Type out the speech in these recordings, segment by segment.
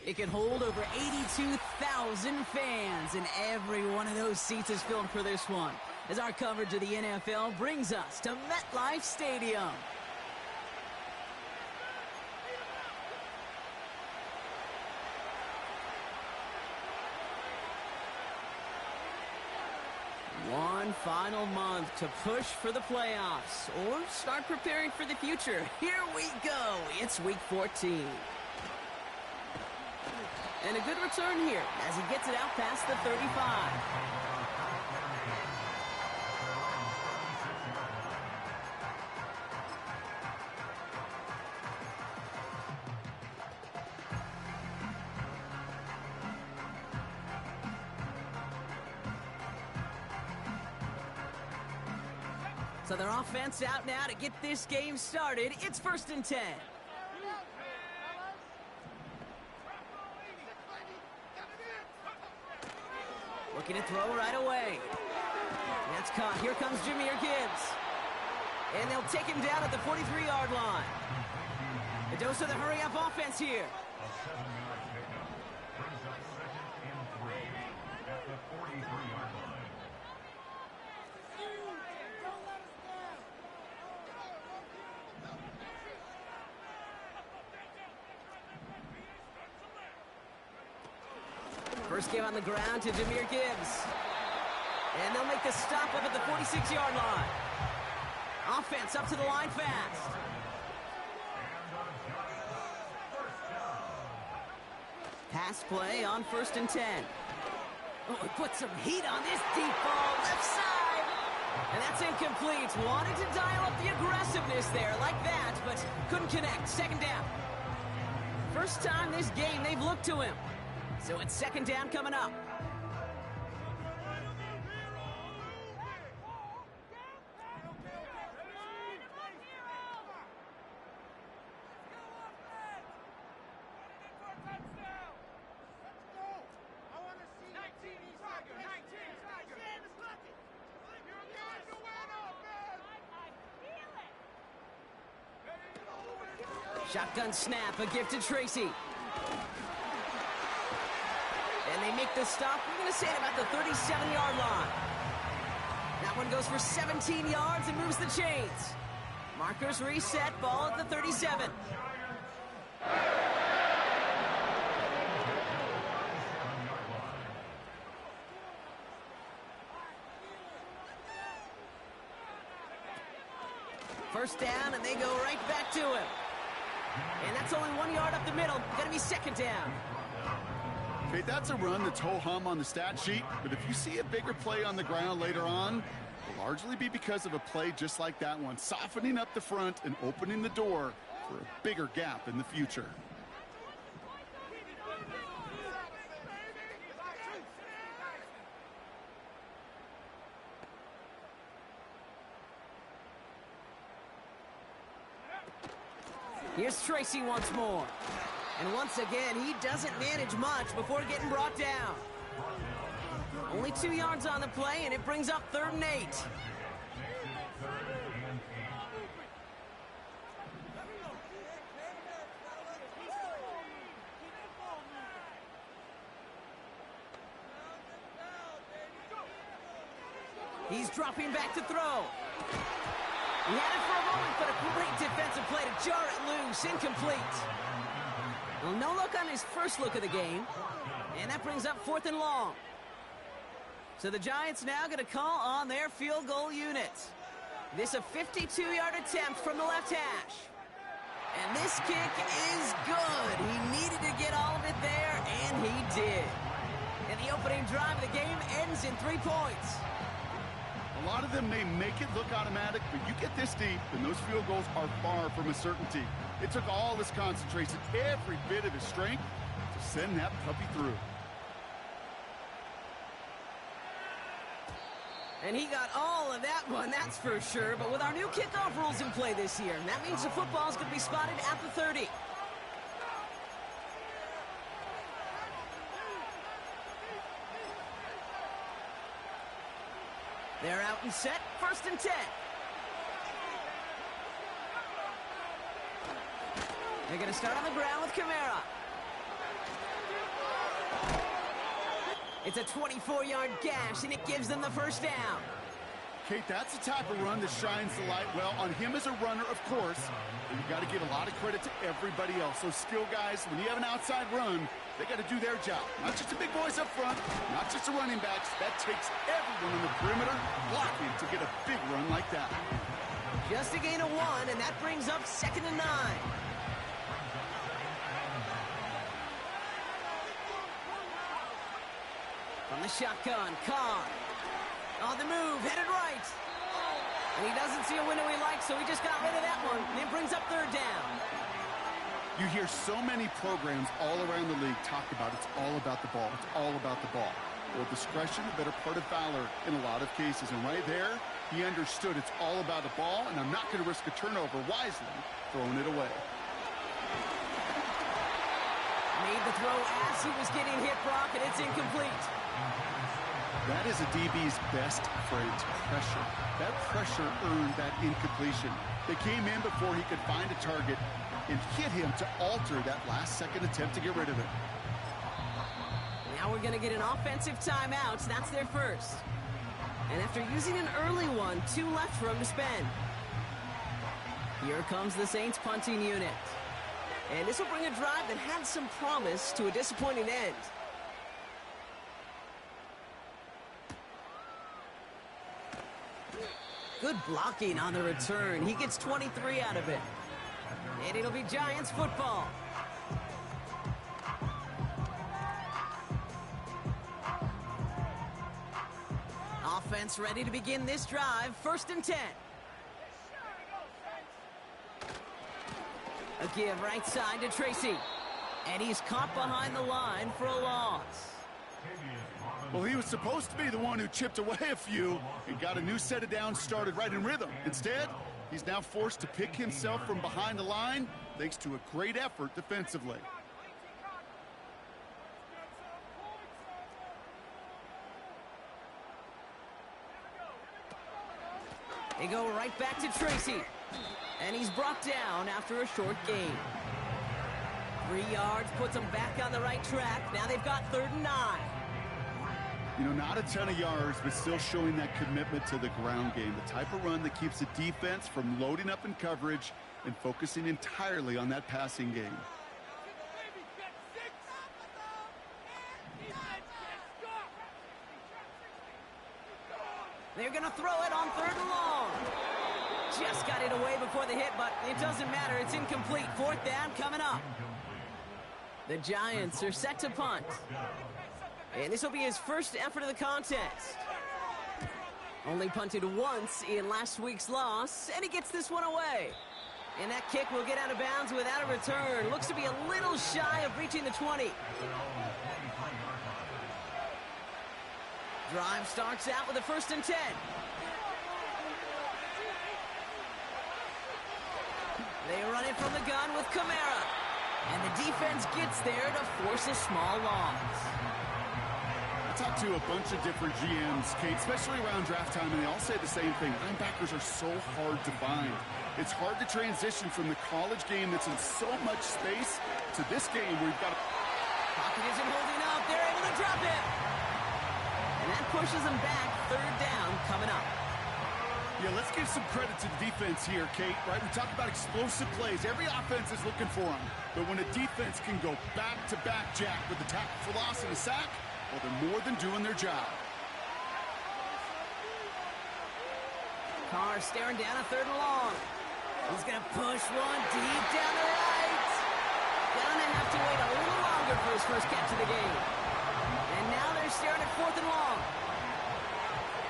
It can hold over 82,000 fans, and every one of those seats is filled for this one, as our coverage of the NFL brings us to MetLife Stadium. One final month to push for the playoffs or start preparing for the future. Here we go. It's week 14. And a good return here as he gets it out past the 35. So their offense out now to get this game started. It's 1st and 10. Looking to throw right away. That's caught. Here comes Jahmyr Gibbs. And they'll take him down at the 43-yard line. A dose of the hurry-up offense here. A 7-yard pickup brings up 2nd and 3 at the 43-yard line. First give on the ground to Jahmyr Gibbs. And they'll make the stop up at the 46-yard line. Offense up to the line fast. Pass play on 1st and 10. Oh, he put some heat on this deep ball, left side. And that's incomplete. Wanted to dial up the aggressiveness there like that, but couldn't connect. 2nd down. First time this game they've looked to him. So it's 2nd down coming up. Shotgun snap, a gift to Tracy. And they make the stop, we're going to say at about the 37-yard line. That one goes for 17 yards and moves the chains. Markers reset, ball at the 37. First down, and they go right back to him. And that's only 1 yard up the middle. Going to be 2nd down. Okay, that's a run that's ho-hum on the stat sheet, but if you see a bigger play on the ground later on, it'll largely be because of a play just like that one, softening up the front and opening the door for a bigger gap in the future. Here's Tracy once more. And once again, he doesn't manage much before getting brought down. Only 2 yards on the play, and it brings up 3rd and 8. He's dropping back to throw. He had it for a moment, but a great defensive play to jar it loose. Incomplete. Well, no look on his first look of the game. And that brings up 4th and long. So the Giants now going to call on their field goal unit. This a 52-yard attempt from the left hash. And this kick is good. He needed to get all of it there, and he did. And the opening drive of the game ends in 3 points. A lot of them may make it look automatic, but you get this deep, and those field goals are far from a certainty. It took all his concentration, every bit of his strength, to send that puppy through. And he got all of that one, that's for sure. But with our new kickoff rules in play this year, that means the football's going to be spotted at the 30. They're out and set, 1st and 10. They're going to start on the ground with Kamara. It's a 24-yard gash, and it gives them the first down. Kate, that's the type of run that shines the light well on him as a runner, of course. But you've got to give a lot of credit to everybody else. Those skill guys, when you have an outside run, they got to do their job. Not just the big boys up front, not just the running backs. That takes everyone on the perimeter blocking to get a big run like that. Just a gain of 1, and that brings up 2nd and 9. From the shotgun, Carr. On the move, headed right. And he doesn't see a window he likes, so he just got rid of that one. And it brings up 3rd down. You hear so many programs all around the league talk about it's all about the ball. It's all about the ball. Well, discretion, the better part of valor in a lot of cases. And right there, he understood it's all about the ball, and I'm not going to risk a turnover wisely, throwing it away. Made the throw as he was getting hit, Brock, and it's incomplete. That is a DB's best friend, pressure. That pressure earned that incompletion. They came in before he could find a target and hit him to alter that last-second attempt to get rid of it. Now we're going to get an offensive timeout. That's their first. And after using an early one, 2 left for him to spend. Here comes the Saints punting unit. And this will bring a drive that had some promise to a disappointing end. Good blocking on the return. He gets 23 out of it. And it'll be Giants football. Offense ready to begin this drive. 1st and 10. A give right side to Tracy. And he's caught behind the line for a loss. Well, he was supposed to be the one who chipped away a few and got a new set of downs started right in rhythm. Instead, he's now forced to pick himself from behind the line thanks to a great effort defensively. They go right back to Tracy. And he's brought down after a short gain. 3 yards puts them back on the right track. Now they've got 3rd and 9. You know, not a ton of yards, but still showing that commitment to the ground game. The type of run that keeps the defense from loading up in coverage and focusing entirely on that passing game. They're going to throw it on 3rd and long. Just got it away before the hit, but it doesn't matter. It's incomplete. 4th down coming up. The Giants are set to punt. And this will be his first effort of the contest. Only punted once in last week's loss, and he gets this one away. And that kick will get out of bounds without a return. Looks to be a little shy of reaching the 20. Drive starts out with a 1st and 10. They run it from the gun with Kamara. And the defense gets there to force a small loss. I talked to a bunch of different GMs, Kate, especially around draft time, and they all say the same thing. Linebackers are so hard to find. It's hard to transition from the college game that's in so much space to this game where you've got to... Pocket isn't holding up. They're able to drop it. And that pushes them back. 3rd down coming up. Yeah, let's give some credit to the defense here, Kate, right? We talk about explosive plays. Every offense is looking for them. But when a defense can go back-to-back, Jack, with a tackle for loss and a sack, well, they're more than doing their job. Carr staring down a 3rd and long. He's going to push one deep down the right. Gonna have to wait a little longer for his first catch of the game. And now they're staring at 4th and long.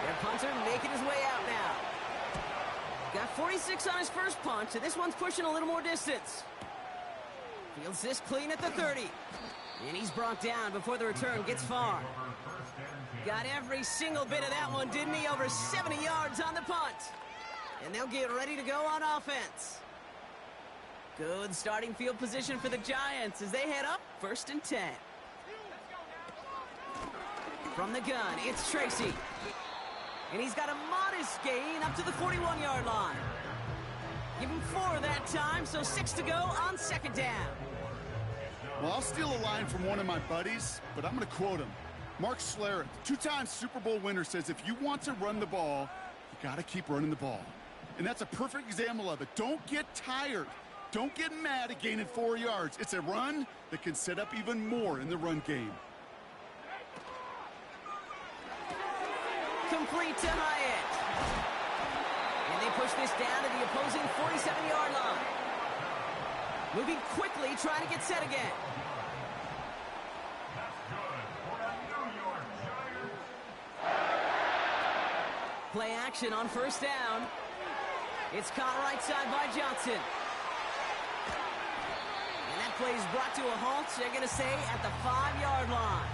Their punter making his way out now. Got 46 on his first punch, and this one's pushing a little more distance. Fields this clean at the 30. And he's brought down before the return gets far. Got every single bit of that one, didn't he? Over 70 yards on the punt. And they'll get ready to go on offense. Good starting field position for the Giants as they head up 1st and 10. From the gun, it's Tracy. And he's got a modest gain up to the 41-yard line. Give him 4 that time, so 6 to go on 2nd down. Well, I'll steal a line from one of my buddies, but I'm going to quote him. Mark Schlereth, two-time Super Bowl winner, says if you want to run the ball, you got to keep running the ball. And that's a perfect example of it. Don't get tired. Don't get mad at gaining 4 yards. It's a run that can set up even more in the run game. Complete to Hyatt. And they push this down to the opposing 47-yard line. Moving quickly, trying to get set again. Play action on first down. It's caught right side by Johnson. And that play is brought to a halt, they're going to say, at the 5-yard line.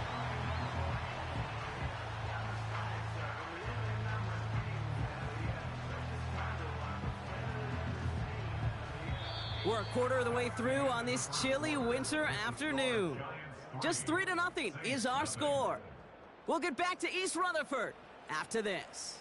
We're a quarter of the way through on this chilly winter afternoon. Just 3-0 is our score. We'll get back to East Rutherford after this.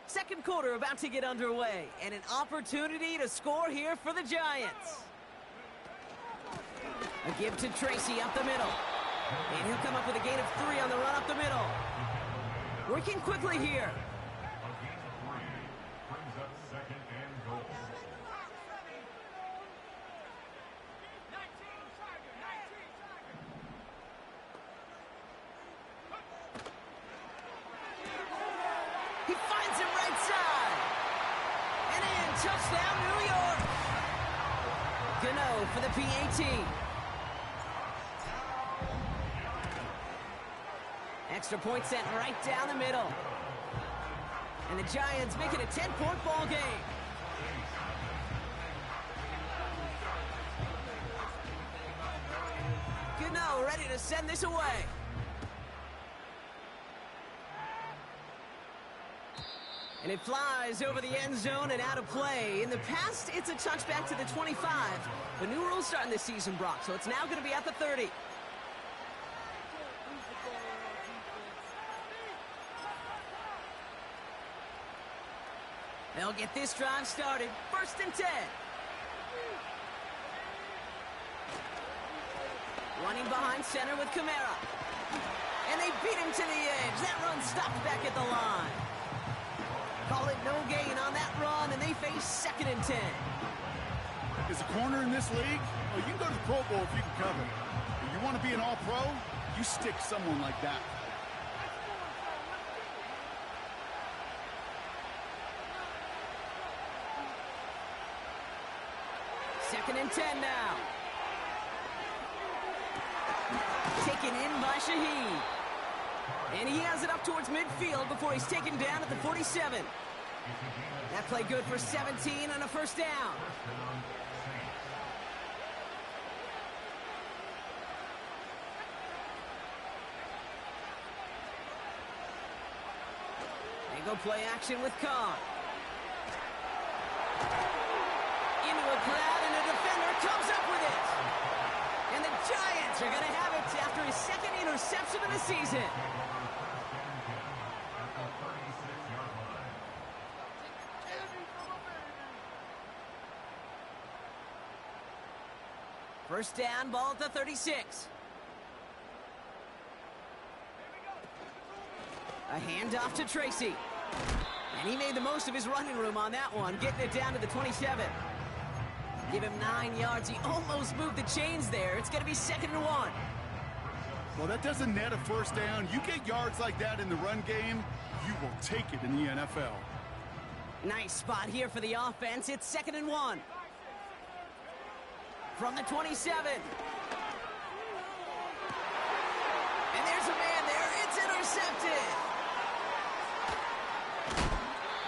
Second quarter about to get underway, and an opportunity to score here for the Giants. A give to Tracy up the middle. And he'll come up with a gain of 3 on the run up the middle. Working quickly here. Brings up second and goal. He finds him right side. And in, touchdown, New York. Gano for the PAT. Extra point sent right down the middle. And the Giants make it a 10-point ball game. Gano ready to send this away. And it flies over the end zone and out of play. In the past, it's a touchback to the 25. The new rules starting this season, Brock, so it's now going to be at the 30. They'll get this drive started. 1st and 10. Running behind center with Kamara. And they beat him to the edge. That run stopped back at the line. Call it no gain on that run, and they face 2nd and 10. As a corner in this league, well, you can go to the Pro Bowl if you can cover. If you want to be an all-pro, you stick someone like that. Second and 10 now. Taken in by Shaheed. And he has it up towards midfield before he's taken down at the 47. That play good for 17 on a 1st down. They go play action with Khan. Into a crowd, and a defender comes up with it. And the Giants are going to have it after his 2nd interception of the season. First down, ball at the 36. A handoff to Tracy. And he made the most of his running room on that one, getting it down to the 27. Give him 9 yards. He almost moved the chains there. It's going to be 2nd and 1. Well, that doesn't net a 1st down. You get yards like that in the run game, you will take it in the NFL. Nice spot here for the offense. It's 2nd and 1. From the 27. And there's a man there. It's intercepted.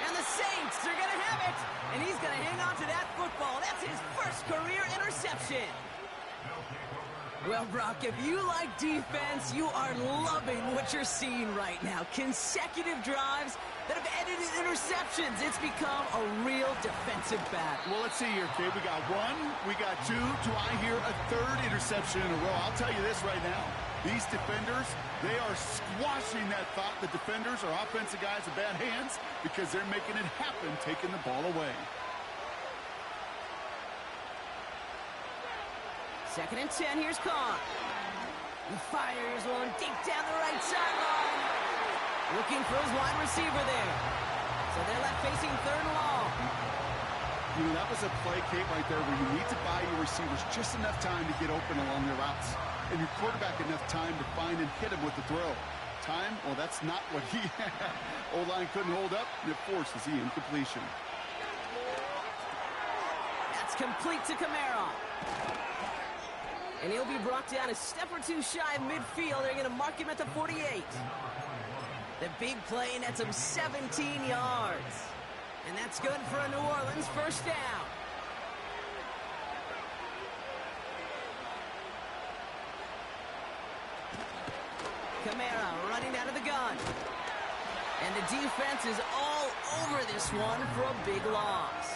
And the Saints are going to have it. And he's going to hang on to that football. That's his 1st career interception. Well, Brock, if you like defense, you are loving what you're seeing right now. Consecutive drives that have ended in interceptions. It's become a real defensive battle. Well, let's see here, kid. We got one, we got two. Do I hear a third interception in a row? I'll tell you this right now. These defenders, they are squashing that thought the defenders or offensive guys in bad hands because they're making it happen, taking the ball away. Second and 10, here's Khan. He fires one deep down the right sideline. Looking for his wide receiver there. So they're left facing third and long. You know, that was a play, Kate, right there where you need to buy your receivers just enough time to get open along their routes. And your quarterback enough time to find and hit him with the throw. Time, well, that's not what he had. O-line couldn't hold up, and it forces the incompletion. That's complete to Kamara. And he'll be brought down a step or two shy of midfield. They're going to mark him at the 48. The big play nets him 17 yards. And that's good for a New Orleans first down. Kamara running out of the gun. And the defense is all over this one for a big loss.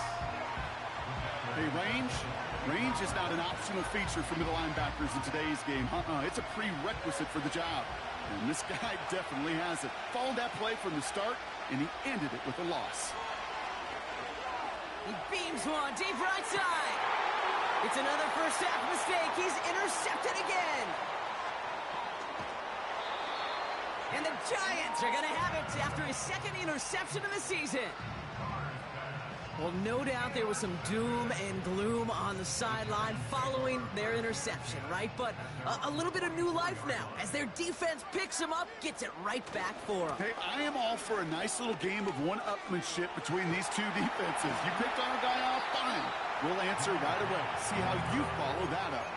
Hey, range is not an optional feature for middle linebackers in today's game. It's a prerequisite for the job. And this guy definitely has it. Followed that play from the start, and he ended it with a loss. He beams one deep right side. It's another first half mistake. He's intercepted again. And the Giants are going to have it after his second interception of the season. Well, no doubt there was some doom and gloom on the sideline following their interception, right? But a little bit of new life now as their defense picks him up, gets it right back for them. Hey, I am all for a nice little game of one-upmanship between these two defenses. You picked on a guy out, fine. We'll answer right away. See how you follow that up.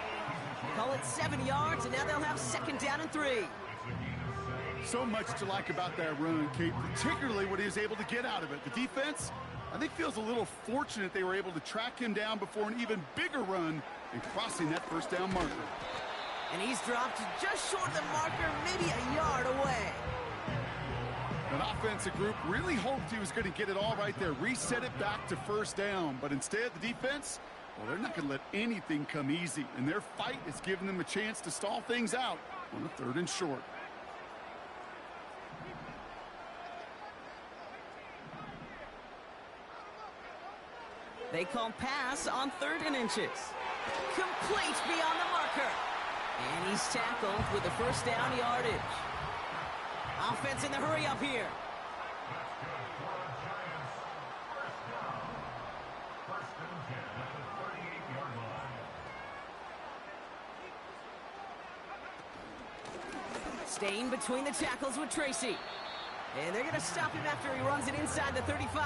Call it 7 yards, and now they'll have second down and 3. So much to like about that run, Kate, particularly what he was able to get out of it. The defense, I think, feels a little fortunate they were able to track him down before an even bigger run and crossing that first down marker. And he's dropped just short of the marker, maybe a yard away. That offensive group really hoped he was going to get it all right there, reset it back to first down. But instead, the defense, well, they're not going to let anything come easy. And their fight is giving them a chance to stall things out on a 3rd and short. They call pass on 3rd and inches. Complete beyond the marker. And he's tackled with the first down yardage. Offense in the hurry up here. Staying between the tackles with Tracy. And they're going to stop him after he runs it inside the 35.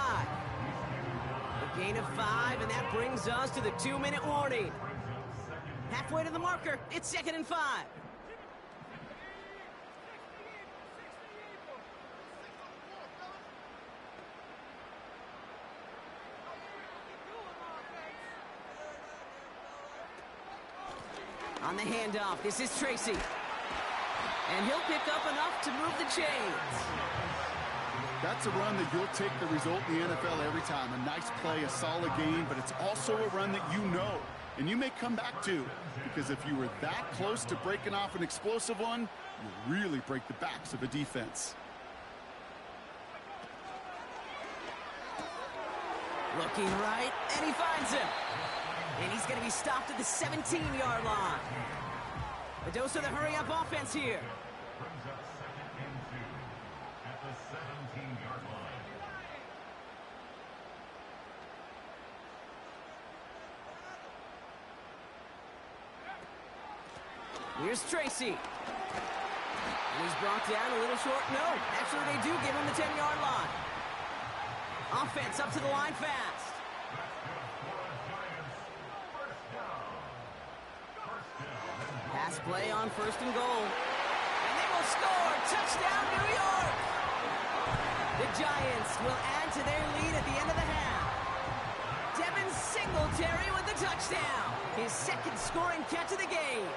A gain of 5, and that brings us to the 2-minute warning. Halfway to the marker, it's 2nd and 5. On the handoff, this is Tracy. And he'll pick up enough to move the chains. That's a run that you'll take the result in the NFL every time. A nice play, a solid game, but it's also a run that you know and you may come back to, because if you were that close to breaking off an explosive one, you really break the backs of a defense. Looking right, and he finds him. And he's going to be stopped at the 17-yard line. A dose of the hurry-up offense here. Brings up 2nd and 2 at the 17-yard line. Here's Tracy. And he's brought down a little short. No, actually they do give him the 10-yard line. Offense up to the line fast. Pass play on 1st and goal. And they will score. Touchdown, New York. The Giants will add to their lead at the end of the half. Devin Singletary with the touchdown. His 2nd scoring catch of the game.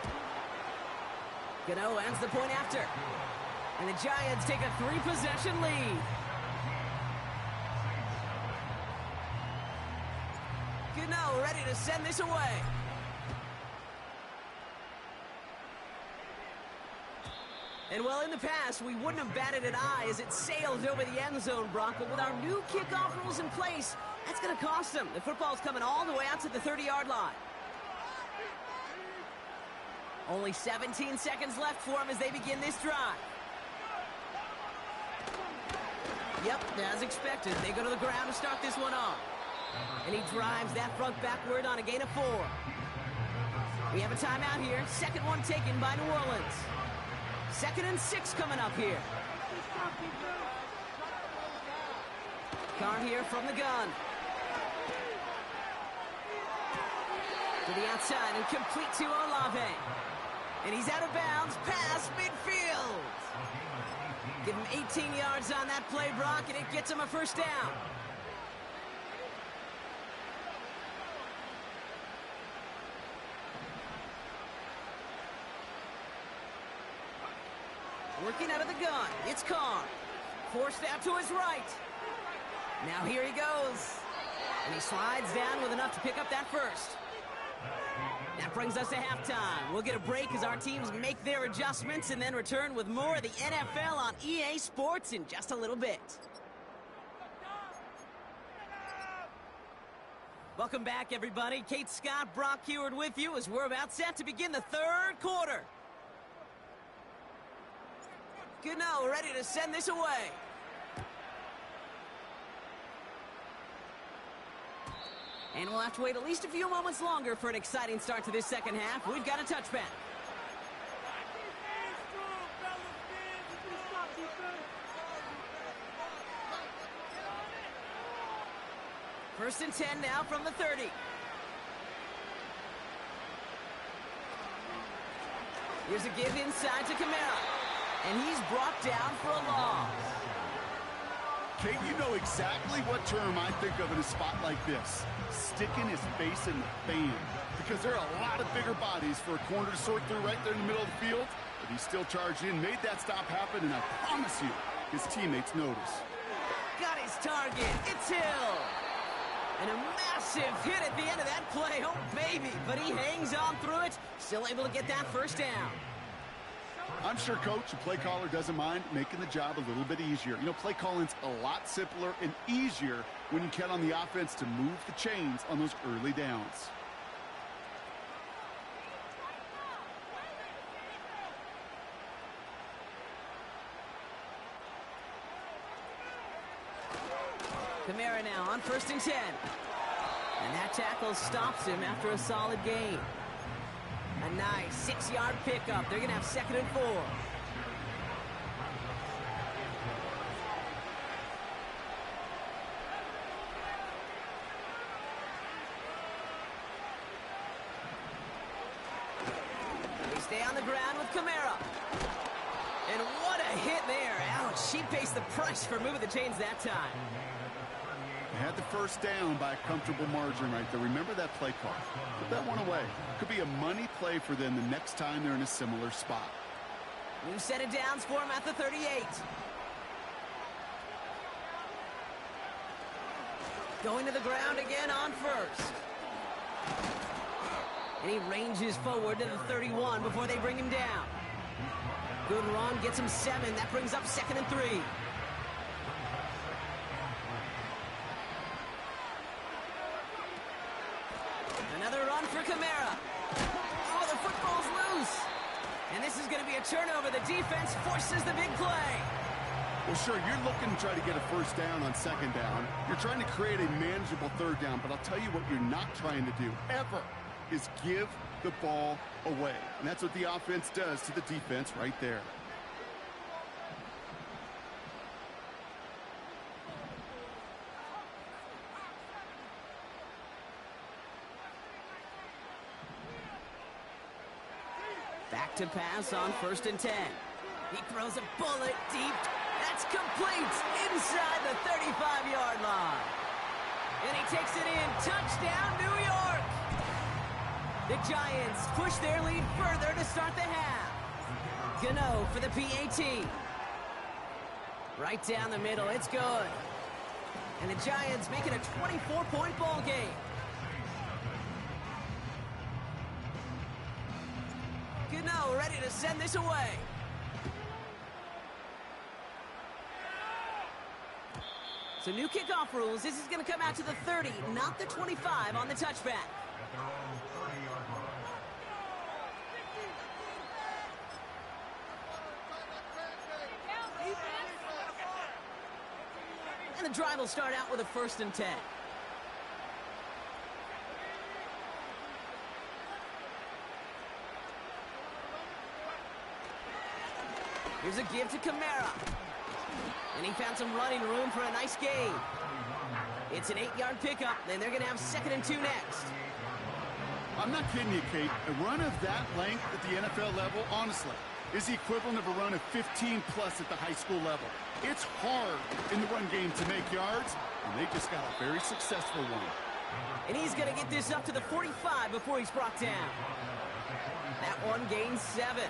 Gano ends the point after. And the Giants take a 3-possession lead. Gano ready to send this away. And well, in the past, we wouldn't have batted an eye as it sailed over the end zone, Brock. But with our new kickoff rules in place, that's going to cost them. The football's coming all the way out to the 30-yard line. Only 17 seconds left for them as they begin this drive. Yep, as expected, they go to the ground to start this one off. And he drives that front backward on a gain of 4. We have a timeout here. Second one taken by New Orleans. 2nd and 6 coming up here. Carr here from the gun. To the outside and complete to Olave. And he's out of bounds past midfield. Give him 18 yards on that play, Brock, and it gets him a first down. Working out of the gun, it's Carr. Forced out to his right. Now here he goes. And he slides down with enough to pick up that first. That brings us to halftime. We'll get a break as our teams make their adjustments and then return with more of the NFL on EA Sports in just a little bit. Welcome back, everybody. Kate Scott, Brock Heward with you as we're about set to begin the 3rd quarter. Gano ready to send this away. And we'll have to wait at least a few moments longer for an exciting start to this second half. We've got a touchback. First and 10 now from the 30. Here's a give inside to Kamara. And he's brought down for a loss. Kate, you know exactly what term I think of in a spot like this. Sticking his face in the fan. Because there are a lot of bigger bodies for a corner to sort through right there in the middle of the field. But he still charged in, made that stop happen, and I promise you, his teammates notice. Got his target. It's Hill. And a massive hit at the end of that play. Oh, baby. But he hangs on through it. Still able to get that first down. I'm sure Coach, the play caller, doesn't mind making the job a little bit easier. You know, play calling's a lot simpler and easier when you count on the offense to move the chains on those early downs. Kamara now on 1st and 10. And that tackle stops him after a solid gain. A nice 6-yard pickup. They're going to have 2nd and 4. They stay on the ground with Kamara. And what a hit there. Ouch, she pays the price for moving the chains that time. They had the first down by a comfortable margin right there. Remember that play call. Put that one away. Could be a money play for them the next time they're in a similar spot. New set of downs for him at the 38. Going to the ground again on 1st. And he ranges forward to the 31 before they bring him down. Good run, gets him 7. That brings up 2nd and 3. Another run for Kamara. Oh, the football's loose. And this is going to be a turnover. The defense forces the big play. Well, sure, you're looking to try to get a first down on 2nd down. You're trying to create a manageable 3rd down, but I'll tell you what you're not trying to do, ever, is give the ball away. And that's what the offense does to the defense right there. Back to pass on 1st and 10. He throws a bullet deep. That's complete inside the 35-yard line. And he takes it in. Touchdown, New York. The Giants push their lead further to start the half. Gano for the PAT. Right down the middle, it's good. And the Giants make it a 24-point ball game. Gano ready to send this away. So new kickoff rules. This is going to come out to the 30, not the 25 on the touchback. At their own 30-yard line. And the drive will start out with a 1st and 10. Here's a give to Kamara. And he found some running room for a nice gain. It's an 8-yard pickup, and they're going to have 2nd and 2 next. I'm not kidding you, Kate. A run of that length at the NFL level, honestly, is the equivalent of a run of 15-plus at the high school level. It's hard in the run game to make yards, and they just got a very successful one. And he's going to get this up to the 45 before he's brought down. That one gains 7.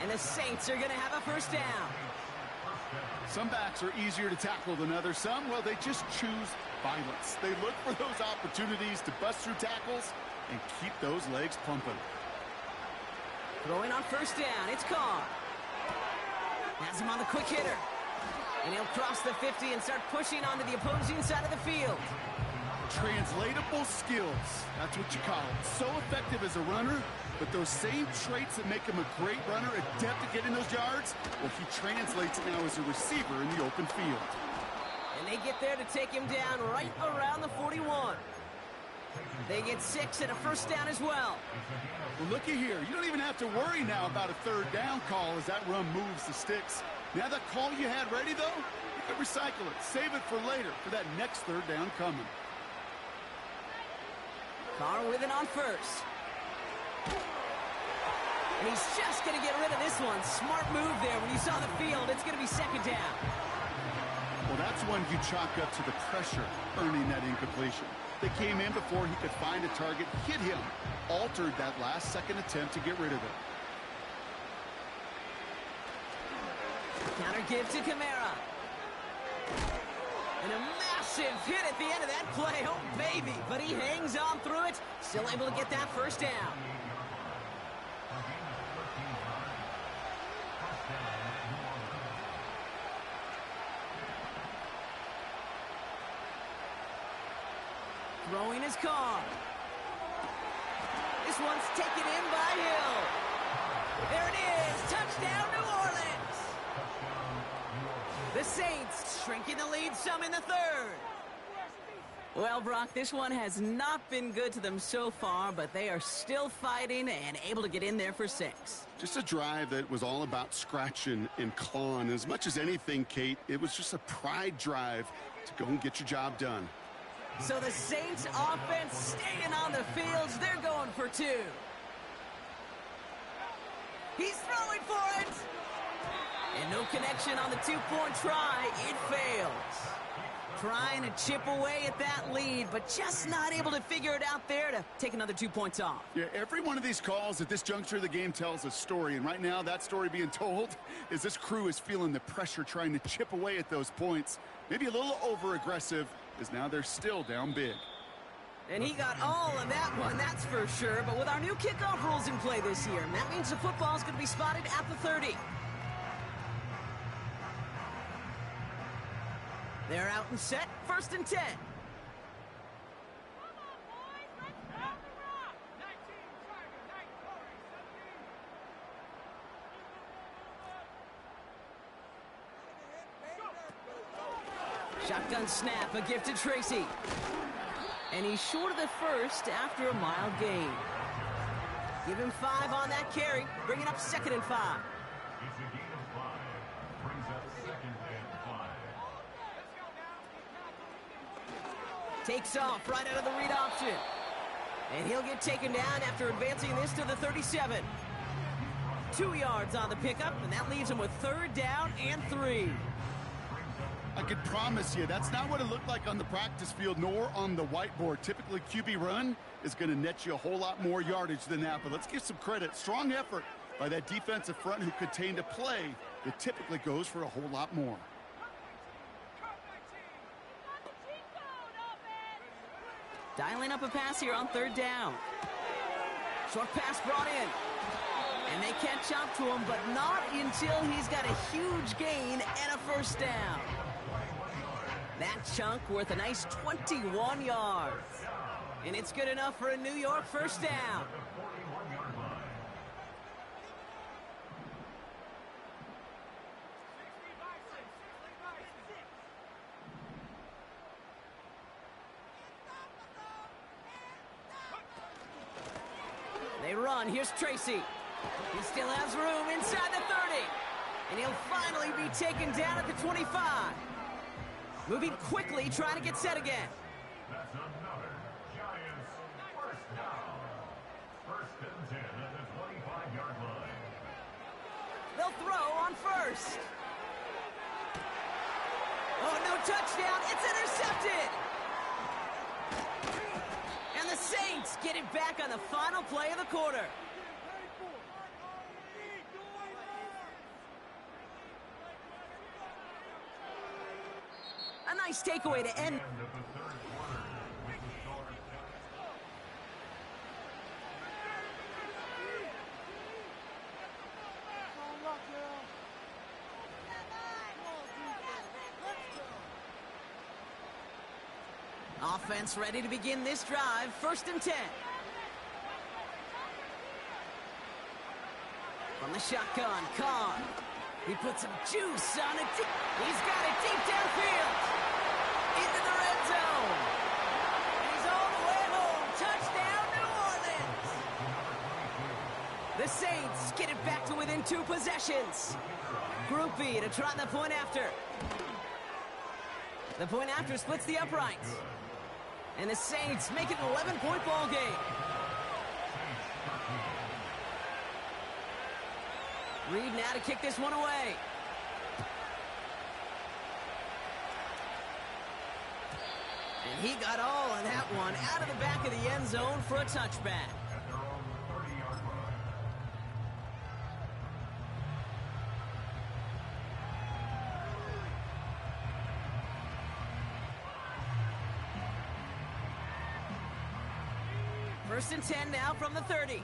And the Saints are going to have a 1st down. Some backs are easier to tackle than others. Some, well, they just choose violence. They look for those opportunities to bust through tackles and keep those legs pumping. Throwing on 1st down, it's Carr. Has him on the quick hitter. And he'll cross the 50 and start pushing onto the opposing side of the field. Translatable skills, that's what you call it. So effective as a runner, but those same traits that make him a great runner, adept at getting those yards, well, he translates it now as a receiver in the open field. And they get there to take him down right around the 41. They get 6 and a 1st down as well. Well, looky here. You don't even have to worry now about a 3rd down call as that run moves the sticks. Now that call you had ready, though, you can recycle it. Save it for later for that next 3rd down coming. Carr with it on 1st. And he's just going to get rid of this one. Smart move there. When you saw the field, it's going to be 2nd down. Well, that's one you chalk up to the pressure earning that incompletion. They came in before he could find a target, hit him, altered that last-second attempt to get rid of it. Counter give to Kamara. And a massive hit at the end of that play. Oh, baby. But he hangs on through it. Still able to get that 1st down. Throwing his Carr. This one's taken in by Hill. There it is. Touchdown, New Orleans. The Saints shrinking the lead some in the 3rd. Well, Brock, this one has not been good to them so far, but they are still fighting and able to get in there for 6. Just a drive that was all about scratching and clawing. As much as anything, Kate, it was just a pride drive to go and get your job done. So the Saints offense staying on the fields. They're going for 2. He's throwing for it. And no connection on the 2-point try. It fails. Trying to chip away at that lead, but just not able to figure it out there to take another 2 points off. Yeah, every one of these calls at this juncture of the game tells a story, and right now that story being told is this crew is feeling the pressure trying to chip away at those points. Maybe a little over-aggressive, as now they're still down big. And he got all of that one, that's for sure. But with our new kickoff rules in play this year, that means the football is going to be spotted at the 30. They're out and set, 1st and 10. Shotgun snap, a gift to Tracy. And he's short of the 1st after a mild gain. Give him 5 on that carry, bringing up 2nd and 5. It's a gain of 5. Brings up 2nd and 5. Takes off right out of the read option. And he'll get taken down after advancing this to the 37. 2 yards on the pickup, and that leaves him with 3rd down and 3. I could promise you that's not what it looked like on the practice field nor on the whiteboard. Typically, QB run is going to net you a whole lot more yardage than that, but let's give some credit. Strong effort by that defensive front who contained a play that typically goes for a whole lot more. Dialing up a pass here on third down. Short pass brought in. And they catch up to him, but not until he's got a huge gain and a first down. That chunk worth a nice 21 yards. And it's good enough for a New York first down. They run. Here's Tracy. He still has room inside the 30. And he'll finally be taken down at the 25. Moving quickly, trying to get set again. That's another Giants first down. First and 10 at the 25-yard line. They'll throw on first. Oh, no touchdown. It's intercepted. And the Saints get it back on the final play of the quarter. A nice takeaway to end. Offense ready to begin this drive. First and 10. From the shotgun, Khan. He puts some juice on it. He's got it deep downfield. Into the red zone. And he's all the way home. Touchdown, New Orleans. The Saints get it back to within 2 possessions. Group B to try the point after. The point after splits the uprights. And the Saints make it an 11-point ball game. Reed now to kick this one away. And he got all of that one out of the back of the end zone for a touchback. First and 10 now from the 30.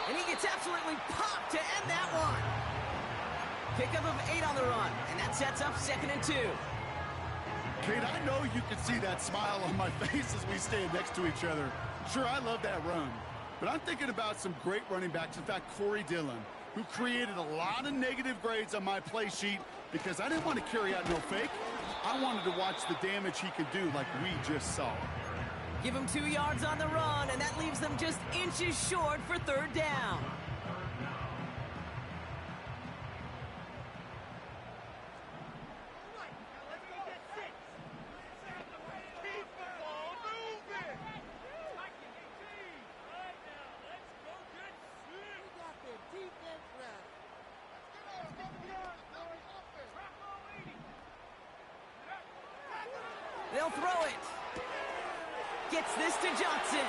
And he gets absolutely popped to end that one. Pickup of 8 on the run, and that sets up 2nd and 2. Kate, I know you can see that smile on my face as we stand next to each other. Sure, I love that run, but I'm thinking about some great running backs. In fact, Corey Dillon, who created a lot of negative grades on my play sheet because I didn't want to carry out no fake. I wanted to watch the damage he could do like we just saw. Give him 2 yards on the run, and that leaves them just inches short for 3rd down. They'll throw it. Gets this to Johnson.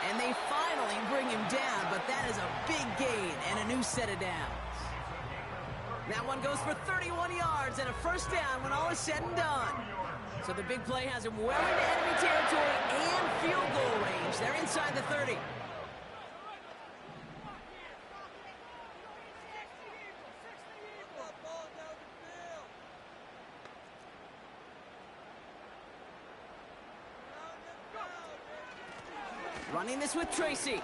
And they finally bring him down, but that is a big gain and a new set of downs. That one goes for 31 yards and a first down when all is said and done. So the big play has him well into enemy territory and field goal range. They're inside the 30. Running this with Tracy.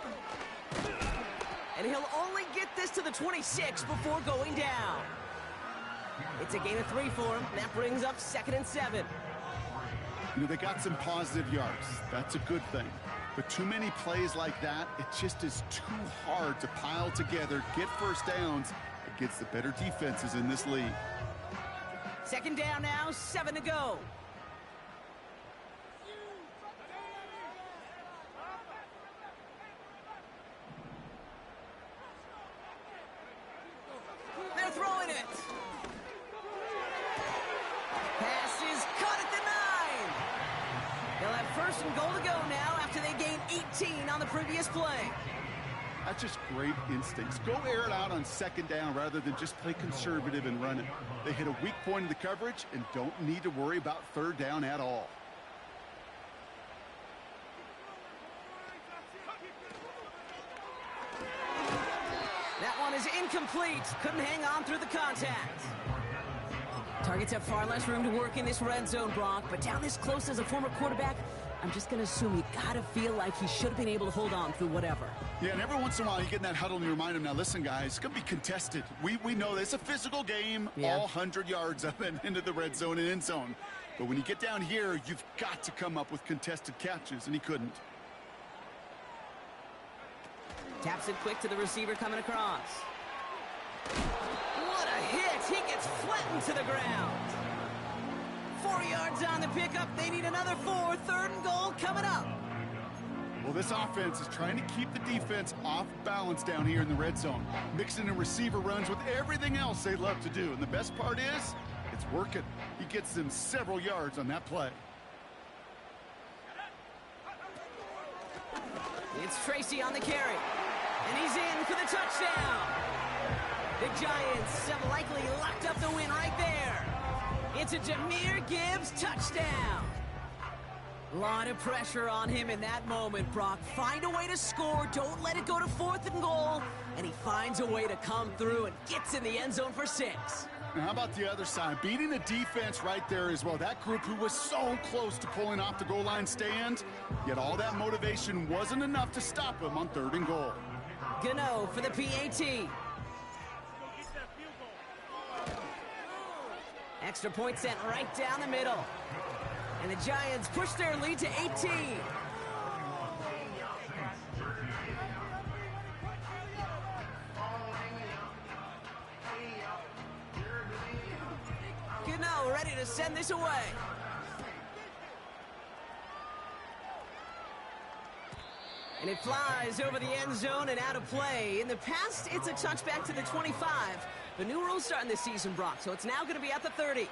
And he'll only get this to the 26 before going down. It's a gain of 3 for him. That brings up 2nd and 7. You know, they got some positive yards. That's a good thing. But too many plays like that, it just is too hard to pile together, get first downs against the better defenses in this league. 2nd down now, 7 to go. first and goal to go now after they gained 18 on the previous play. That's just great instincts. Go air it out on second down rather than just play conservative and run it. They hit a weak point in the coverage and don't need to worry about third down at all. That one is incomplete. Couldn't hang on through the contact. Targets have far less room to work in this red zone, Brock, but down this close as a former quarterback, I'm just going to assume you got to feel like he should have been able to hold on through whatever. Yeah, and every once in a while you get in that huddle and you remind him, now listen, guys, it's going to be contested. We know this. It's a physical game, all 100 yards up and into the red zone and end zone. But when you get down here, you've got to come up with contested catches, and he couldn't. Taps it quick to the receiver coming across. What a hit! He gets flattened to the ground. 4 yards on the pickup. They need another 4. Third and goal coming up. Well, this offense is trying to keep the defense off balance down here in the red zone, mixing in receiver runs with everything else they love to do. And the best part is, it's working. He gets them several yards on that play. It's Tracy on the carry. And he's in for the touchdown. The Giants have likely locked up the win right there. It's a Jahmyr Gibbs touchdown. A lot of pressure on him in that moment, Brock. Find a way to score. Don't let it go to 4th and goal. And he finds a way to come through and gets in the end zone for 6. Now, how about the other side? Beating the defense right there as well. That group who was so close to pulling off the goal line stand, yet all that motivation wasn't enough to stop him on 3rd and goal. Gano for the PAT. Extra point sent right down the middle. And the Giants push their lead to 18. Gano ready to send this away. And it flies over the end zone and out of play. In the past, it's a touchback to the 25. The new rules starting this season, Brock, so it's now going to be at the 30.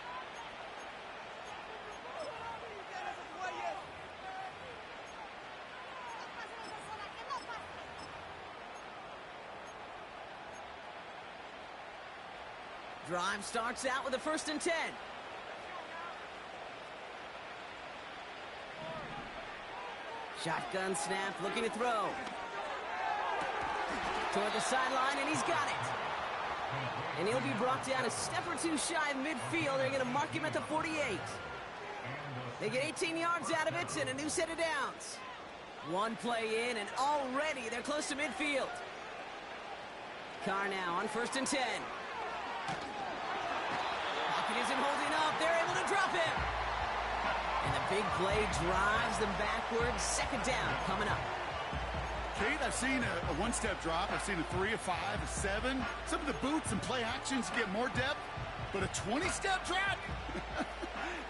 Drive starts out with a 1st and 10. Shotgun snap, looking to throw. Toward the sideline, and he's got it. And he'll be brought down a step or two shy of midfield. They're going to mark him at the 48. They get 18 yards out of it and a new set of downs. One play in, and already they're close to midfield. Carr now on 1st and 10. Pocket isn't holding up. They're able to drop him. And the big play drives them backwards. 2nd down coming up. Kate, I've seen a one-step drop. I've seen a 3, a 5, a 7. Some of the boots and play actions get more depth, but a 20-step drop?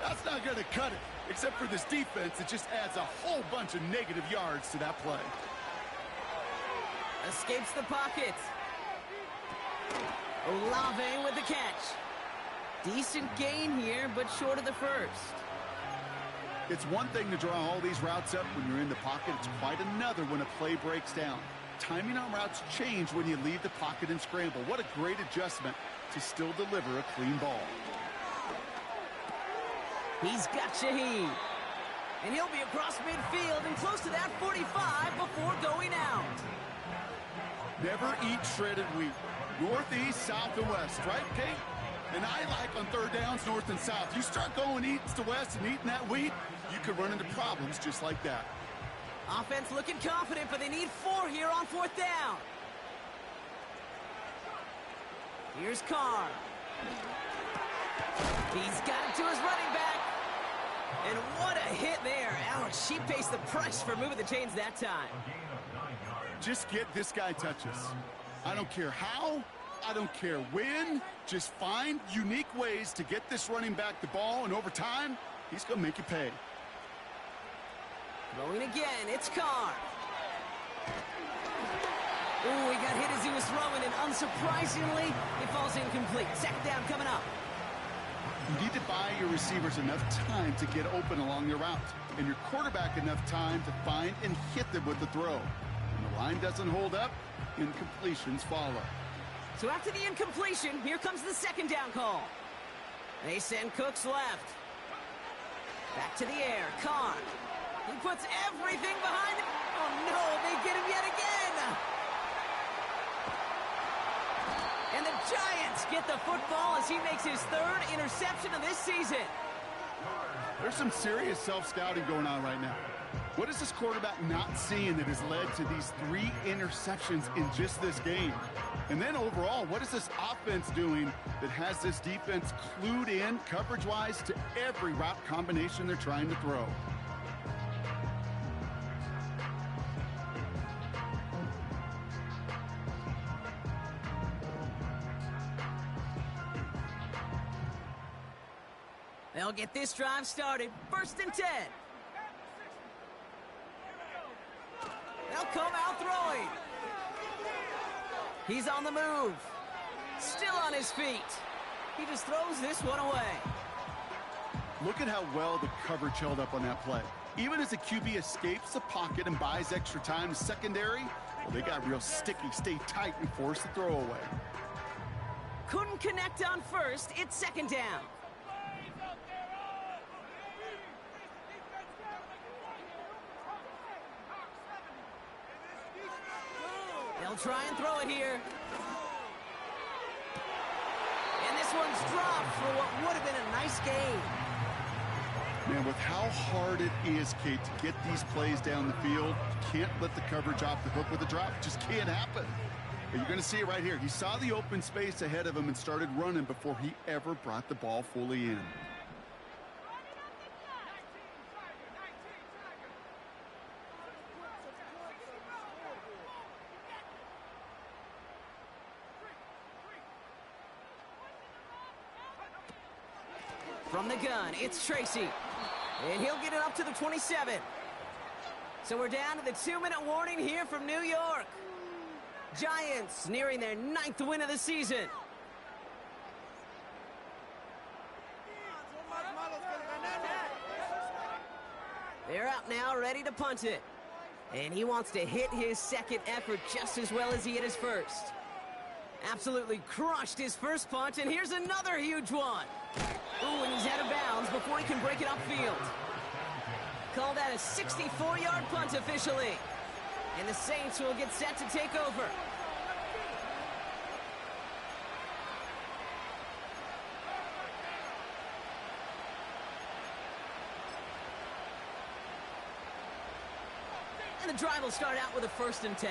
That's not going to cut it. Except for this defense, it just adds a whole bunch of negative yards to that play. Escapes the pocket. Olave with the catch. Decent gain here, but short of the 1st. It's one thing to draw all these routes up when you're in the pocket. It's quite another when a play breaks down. Timing on routes change when you leave the pocket and scramble. What a great adjustment to still deliver a clean ball. He's got Shaheed. And he'll be across midfield and close to that 45 before going out. Never eat shredded wheat. North, east, south, and west, right, Kate? And I like on 3rd downs, north and south. You start going east to west and eating that wheat, you could run into problems just like that. Offense looking confident, but they need 4 here on 4th down. Here's Carr. He's got it to his running back. And what a hit there. Alex, she pays the price for moving the chains that time. Just get this guy touches. I don't care how, I don't care when. Just find unique ways to get this running back the ball, and over time, he's going to make you pay. Throwing again, it's Carr. Ooh, he got hit as he was throwing, and unsurprisingly, it falls incomplete. 2nd down coming up. You need to buy your receivers enough time to get open along your route, and your quarterback enough time to find and hit them with the throw. When the line doesn't hold up, incompletions follow. So after the incompletion, here comes the second down call. They send Cooks left. Back to the air, Carr. He puts everything behind him. Oh no, they get him yet again. And the Giants get the football as he makes his third interception of this season. There's some serious self-scouting going on right now. What is this quarterback not seeing that has led to these 3 interceptions in just this game? And then overall, what is this offense doing that has this defense clued in coverage-wise to every route combination they're trying to throw? They'll get this drive started. 1st and 10. They'll come out throwing. He's on the move. Still on his feet. He just throws this one away. Look at how well the coverage held up on that play. Even as the QB escapes the pocket and buys extra time to secondary, well, they got real sticky, stay tight, and force the throw away. Couldn't connect on 1st. It's 2nd down. They'll try and throw it here. And this one's dropped for what would have been a nice gain. Man, with how hard it is, Kate, to get these plays down the field, you can't let the coverage off the hook with a drop. It just can't happen. But you're going to see it right here. He saw the open space ahead of him and started running before he ever brought the ball fully in. From the gun, it's Tracy. And he'll get it up to the 27. So we're down to the 2-minute warning here from New York. Giants nearing their 9th win of the season. They're out now, ready to punt it. And he wants to hit his second effort just as well as he hit his first. Absolutely crushed his first punt, and here's another huge one. Ooh, and he's out of bounds before he can break it upfield. Call that a 64-yard punt officially. And the Saints will get set to take over. And the drive will start out with a 1st and 10.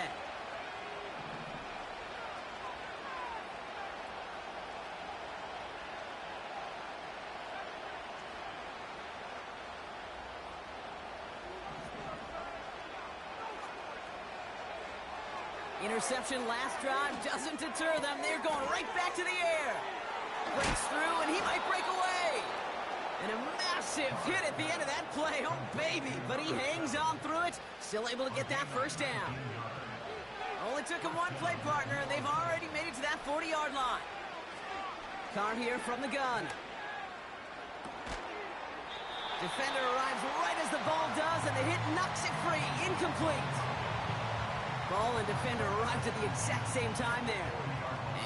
Interception last drive doesn't deter them. They're going right back to the air. Breaks through, and he might break away. And a massive hit at the end of that play. Oh, baby. But he hangs on through it. Still able to get that 1st down. Only took him one play partner, and they've already made it to that 40-yard line. Carr here from the gun. Defender arrives right as the ball does, and the hit knocks it free. Incomplete. Ball and defender arrived at the exact same time there.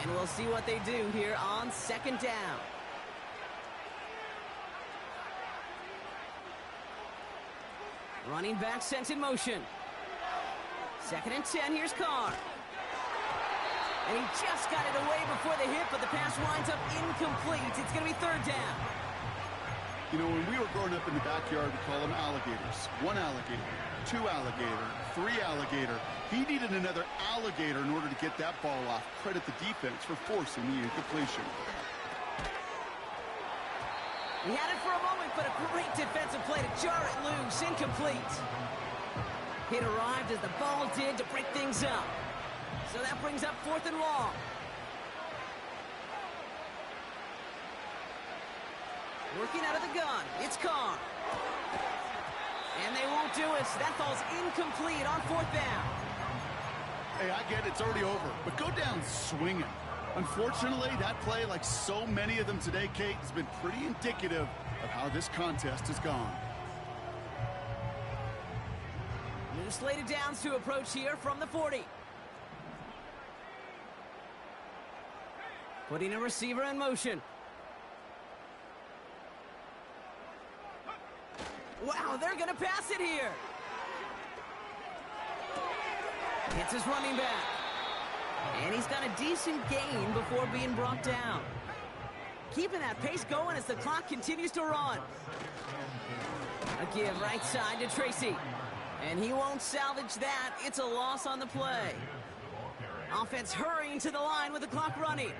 And we'll see what they do here on 2nd down. Running back sent in motion. 2nd and 10, here's Carr. And he just got it away before the hit, but the pass winds up incomplete. It's going to be 3rd down. You know, when we were growing up in the backyard, we call them alligators. 1 alligator, 2 alligator, 3 alligator. He needed another alligator in order to get that ball off. Credit the defense for forcing the incompletion. He had it for a moment, but a great defensive play to jar it loose. Incomplete. Hit arrived as the ball did to break things up. So that brings up 4th and long. Working out of the gun, it's Carr. And they won't do it. That ball's incomplete on 4th down. Hey, I get it. It's already over. But go down swinging. Unfortunately, that play, like so many of them today, Kate, has been pretty indicative of how this contest has gone. New slated downs to approach here from the 40. Putting a receiver in motion. Wow, they're going to pass it here. It's his running back. And he's got a decent gain before being brought down. Keeping that pace going as the clock continues to run. A give right side to Tracy. And he won't salvage that. It's a loss on the play. Offense hurrying to the line with the clock running.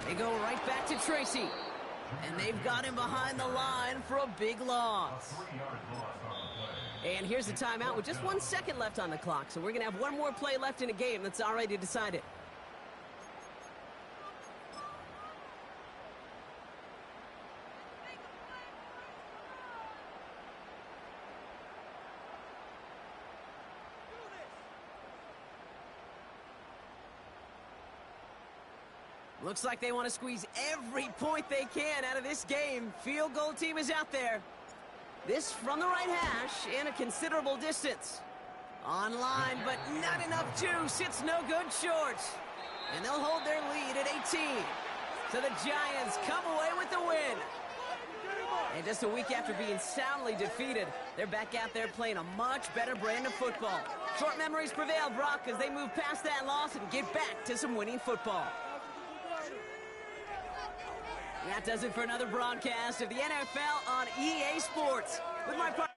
They go right back to Tracy. And they've got him behind the line for a big loss. And here's the timeout with just 1 second left on the clock. So we're going to have one more play left in a game that's already decided. Looks like they want to squeeze every point they can out of this game. Field goal team is out there. This from the right hash and a considerable distance. Online, but not enough juice. It's no good short. And they'll hold their lead at 18. So the Giants come away with the win. And just a week after being soundly defeated, they're back out there playing a much better brand of football. Short memories prevail, Brock, as they move past that loss and get back to some winning football. That does it for another broadcast of the NFL on EA Sports. With my partner